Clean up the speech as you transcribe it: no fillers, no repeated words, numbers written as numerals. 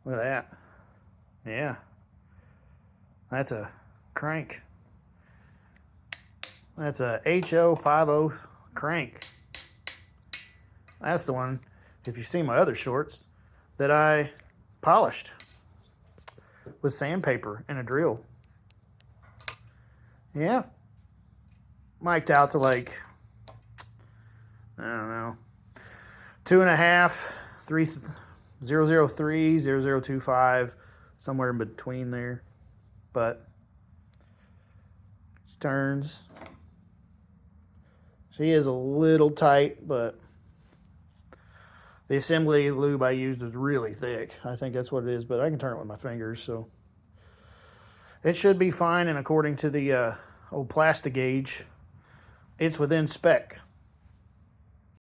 Look at that. Yeah. That's a crank. That's a HO50 crank. That's the one, if you see my other shorts, that I polished with sandpaper and a drill. Yeah. Mic'd out to like, I don't know, 2.5, 3, 003, 0025, somewhere in between there. But she turns. She is a little tight, but the assembly lube I used was really thick. I think that's what it is, but I can turn it with my fingers, so it should be fine. And according to the old Plastigauge, it's within spec.